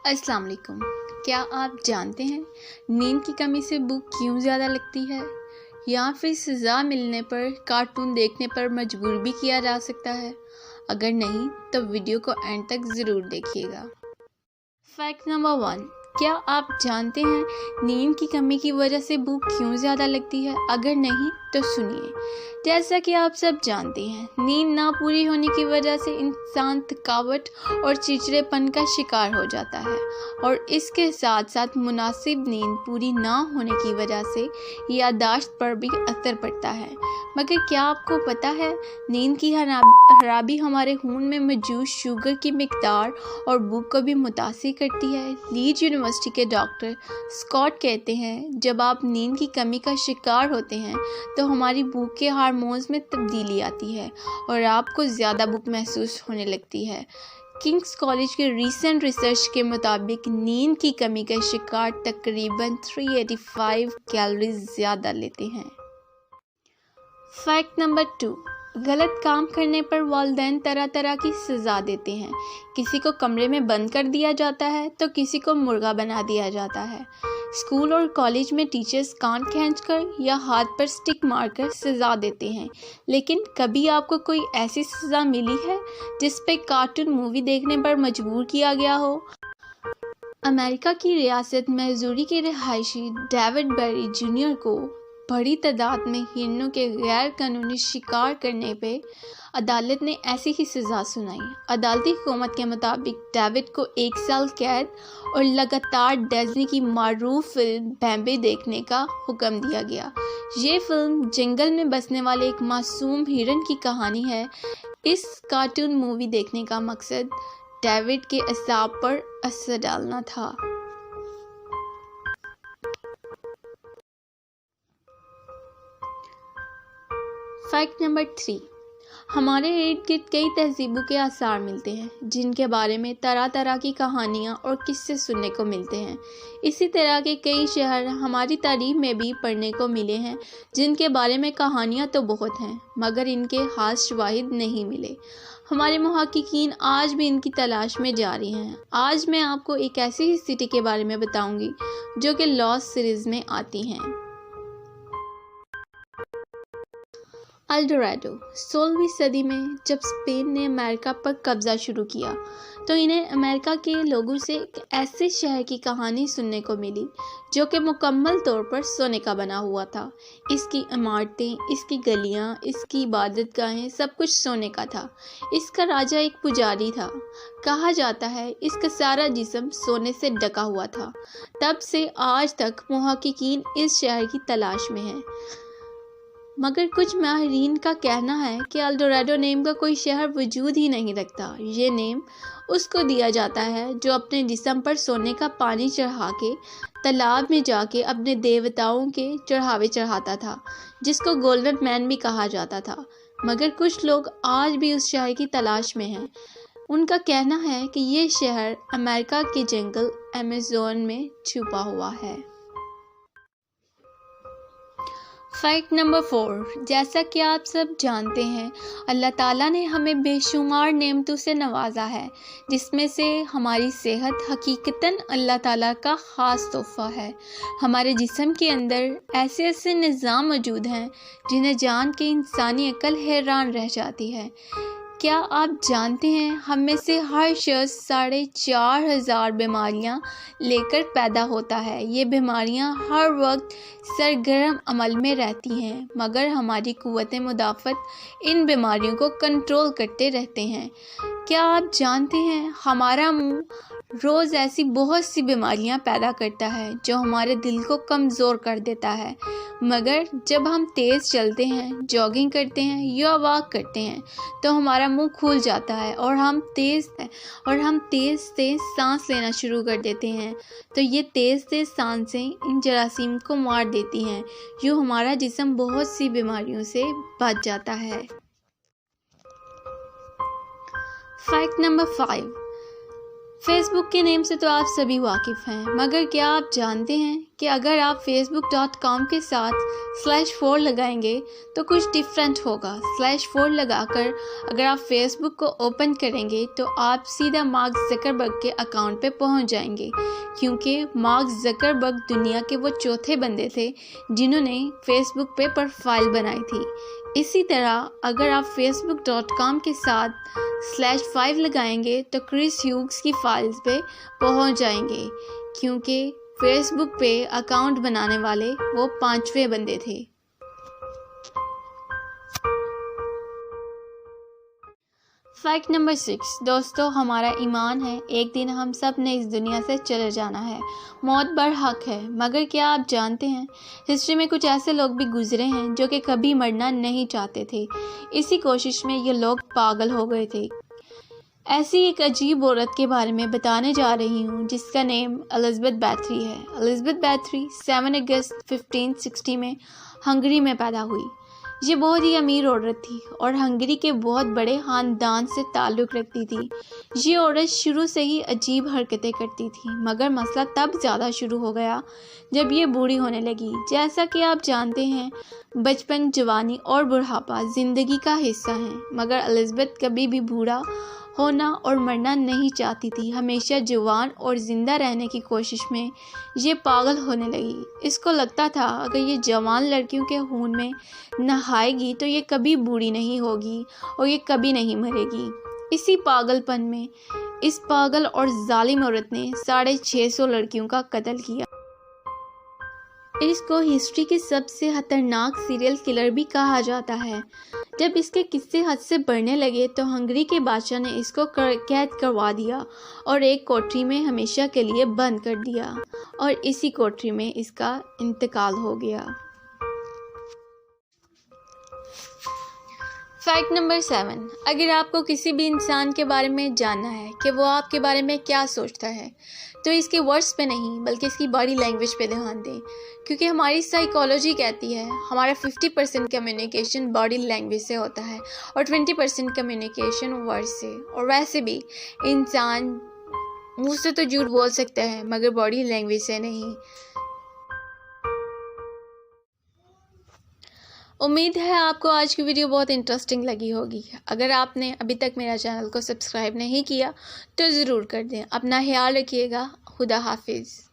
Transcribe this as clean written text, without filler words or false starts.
अस्सलाम वालेकुम। क्या आप जानते हैं नींद की कमी से भूख क्यों ज़्यादा लगती है, या फिर सज़ा मिलने पर कार्टून देखने पर मजबूर भी किया जा सकता है? अगर नहीं तो वीडियो को एंड तक ज़रूर देखिएगा। फैक्ट नंबर 1, क्या आप जानते हैं नींद की कमी की वजह से भूख क्यों ज़्यादा लगती है? अगर नहीं तो सुनिए। जैसा कि आप सब जानते हैं, नींद ना पूरी होने की वजह से इंसान थकावट और चिड़चिड़ेपन का शिकार हो जाता है, और इसके साथ साथ मुनासिब नींद पूरी ना होने की वजह से याददाश्त पर भी असर पड़ता है। मगर क्या आपको पता है, नींद की खराबी हमारे खून में मौजूद शुगर की मिकदार और भूख को भी मुतासिर करती है। लीड्स यूनिवर्सिटी के डॉक्टर स्कॉट कहते हैं, जब आप नींद की कमी का शिकार होते हैं तो हमारी भूख के हार्मोन्स में तब्दीली आती है और आपको ज़्यादा भूख महसूस होने लगती है। किंग्स कॉलेज के रीसेंट रिसर्च के मुताबिक नींद की कमी का शिकार तकरीबन 385 कैलोरीज ज़्यादा लेते हैं। फैक्ट नंबर 2, गलत काम करने पर वालिदैन तरह तरह की सज़ा देते हैं। किसी को कमरे में बंद कर दिया जाता है तो किसी को मुर्गा बना दिया जाता है। स्कूल और कॉलेज में टीचर्स कान खींचकर या हाथ पर स्टिक मारकर सज़ा देते हैं। लेकिन कभी आपको कोई ऐसी सज़ा मिली है जिस पे कार्टून मूवी देखने पर मजबूर किया गया हो? अमेरिका की रियासत मिज़ोरी के रिहायशी डेविड बेरी जूनियर को बड़ी तादाद में हिरणों के गैर कानूनी शिकार करने पे अदालत ने ऐसी ही सज़ा सुनाई। अदालती हुकूमत के मुताबिक डेविड को 1 साल कैद और लगातार डिज्नी की मारूफ फिल्म बैम्बी देखने का हुक्म दिया गया। ये फिल्म जंगल में बसने वाले एक मासूम हिरन की कहानी है। इस कार्टून मूवी देखने का मकसद डेविड के असाब पर असर डालना था। फैक्ट नंबर 3, हमारे इर्द गिर्द कई तहजीबों के आसार मिलते हैं जिनके बारे में तरह तरह की कहानियाँ और किस्से सुनने को मिलते हैं। इसी तरह के कई शहर हमारी तारीख में भी पढ़ने को मिले हैं जिनके बारे में कहानियाँ तो बहुत हैं, मगर इनके खास शवाहिद नहीं मिले। हमारे मुहक्किकीन आज भी इनकी तलाश में जारी हैं। आज मैं आपको एक ऐसी ही सिटी के बारे में बताऊंगी जो कि लॉस्ट सीरीज़ में आती हैं। L Dorado. 16वीं सदी में जब स्पेन ने अमेरिका पर कब्ज़ा शुरू किया तो इन्हें अमेरिका के लोगों से एक ऐसे शहर की कहानी सुनने को मिली जो कि मुकम्मल तौर पर सोने का बना हुआ था। इसकी इमारतें, इसकी गलियां, इसकी इबादतगाहें, सब कुछ सोने का था। इसका राजा एक पुजारी था। कहा जाता है इसका सारा जिस्म सोने से ढका हुआ था। तब से आज तक मुहक्किकीन इस शहर की तलाश में हैं। मगर कुछ माहिरीन का कहना है कि एल डोराडो नेम का कोई शहर वजूद ही नहीं रखता। ये नेम उसको दिया जाता है जो अपने जिस्म पर सोने का पानी चढ़ा के तालाब में जाके अपने देवताओं के चढ़ावे चढ़ाता था, जिसको गोल्डन मैन भी कहा जाता था। मगर कुछ लोग आज भी उस शहर की तलाश में हैं। उनका कहना है कि ये शहर अमेरिका के जंगल अमेज़न में छुपा हुआ है। फैक्ट नंबर 4, जैसा कि आप सब जानते हैं, अल्लाह ताला ने हमें बेशुमार नेमतों से नवाजा है, जिसमें से हमारी सेहत हकीकतन अल्लाह ताला का ख़ास तोहफ़ा है। हमारे जिस्म के अंदर ऐसे ऐसे निज़ाम मौजूद हैं जिन्हें जान के इंसानी अक्ल हैरान रह जाती है। क्या आप जानते हैं हम में से हर शख्स 4,500 बीमारियां लेकर पैदा होता है। ये बीमारियां हर वक्त सरगर्म अमल में रहती हैं, मगर हमारी कुव्वत मुदाफ़त इन बीमारियों को कंट्रोल करते रहते हैं। क्या आप जानते हैं हमारा मुंह रोज़ ऐसी बहुत सी बीमारियां पैदा करता है जो हमारे दिल को कमज़ोर कर देता है। मगर जब हम तेज़ चलते हैं, जॉगिंग करते हैं या वॉक करते हैं तो हमारा मुंह खुल जाता है और हम तेज़ सांस लेना शुरू कर देते हैं। तो ये तेज़ सांसें इन जरासीम को मार देती हैं। यूँ हमारा जिस्म बहुत सी बीमारियों से बच जाता है। फैक्ट नंबर 5, फेसबुक के नेम से तो आप सभी वाकिफ़ हैं, मगर क्या आप जानते हैं कि अगर आप facebook.com के साथ /4 लगाएंगे तो कुछ डिफरेंट होगा। /4 लगाकर अगर आप फेसबुक को ओपन करेंगे तो आप सीधा मार्क जकरबर्ग के अकाउंट पे पहुंच जाएंगे, क्योंकि मार्क जकरबर्ग दुनिया के वो चौथे बंदे थे जिन्होंने फेसबुक पे प्रोफाइल बनाई थी। इसी तरह अगर आप facebook.com के साथ /5 लगाएंगे तो क्रिस ह्यूग्स की फाइल्स पे पहुंच जाएंगे, क्योंकि फेसबुक पे अकाउंट बनाने वाले वो 5वें बंदे थे। फैक्ट नंबर 6, दोस्तों हमारा ईमान है एक दिन हम सब ने इस दुनिया से चले जाना है। मौत बरहक है, मगर क्या आप जानते हैं हिस्ट्री में कुछ ऐसे लोग भी गुजरे हैं जो कि कभी मरना नहीं चाहते थे। इसी कोशिश में ये लोग पागल हो गए थे। ऐसी एक अजीब औरत के बारे में बताने जा रही हूँ जिसका नेम एलिज़ाबेथ बैटरी है। एलिज़ाबेथ बैटरी 7 अगस्त 1560 में हंगरी में पैदा हुई। ये बहुत ही अमीर औरत थी और हंगरी के बहुत बड़े ख़ानदान से ताल्लुक़ रखती थी। ये औरत शुरू से ही अजीब हरकतें करती थी, मगर मसला तब ज़्यादा शुरू हो गया जब ये बूढ़ी होने लगी। जैसा कि आप जानते हैं, बचपन, जवानी और बुढ़ापा ज़िंदगी का हिस्सा है, मगर एलिज़ाबेथ कभी भी बूढ़ा होना और मरना नहीं चाहती थी। हमेशा जवान और ज़िंदा रहने की कोशिश में ये पागल होने लगी। इसको लगता था अगर ये जवान लड़कियों के खून में नहाएगी तो ये कभी बूढ़ी नहीं होगी और ये कभी नहीं मरेगी। इसी पागलपन में इस पागल और जालिम औरत ने 650 लड़कियों का कत्ल किया। इसको हिस्ट्री के सबसे खतरनाक सीरियल किलर भी कहा जाता है। जब इसके किस्से हद से बढ़ने लगे तो हंगरी के बादशाह ने इसको कैद करवा दिया और एक कोठरी में हमेशा के लिए बंद कर दिया और इसी कोठरी में इसका इंतकाल हो गया। फैक्ट नंबर 7, अगर आपको किसी भी इंसान के बारे में जानना है कि वो आपके बारे में क्या सोचता है तो इसके वर्ड्स पे नहीं बल्कि इसकी बॉडी लैंग्वेज पे ध्यान दें, क्योंकि हमारी साइकोलॉजी कहती है हमारा 50% कम्युनिकेशन बॉडी लैंग्वेज से होता है और 20% कम्युनिकेशन वर्ड्स से। और वैसे भी इंसान मुंह से तो झूठ बोल सकता है मगर बॉडी लैंग्वेज से नहीं। उम्मीद है आपको आज की वीडियो बहुत इंटरेस्टिंग लगी होगी। अगर आपने अभी तक मेरा चैनल को सब्सक्राइब नहीं किया तो ज़रूर कर दें। अपना ख्याल रखिएगा। खुदा हाफिज़।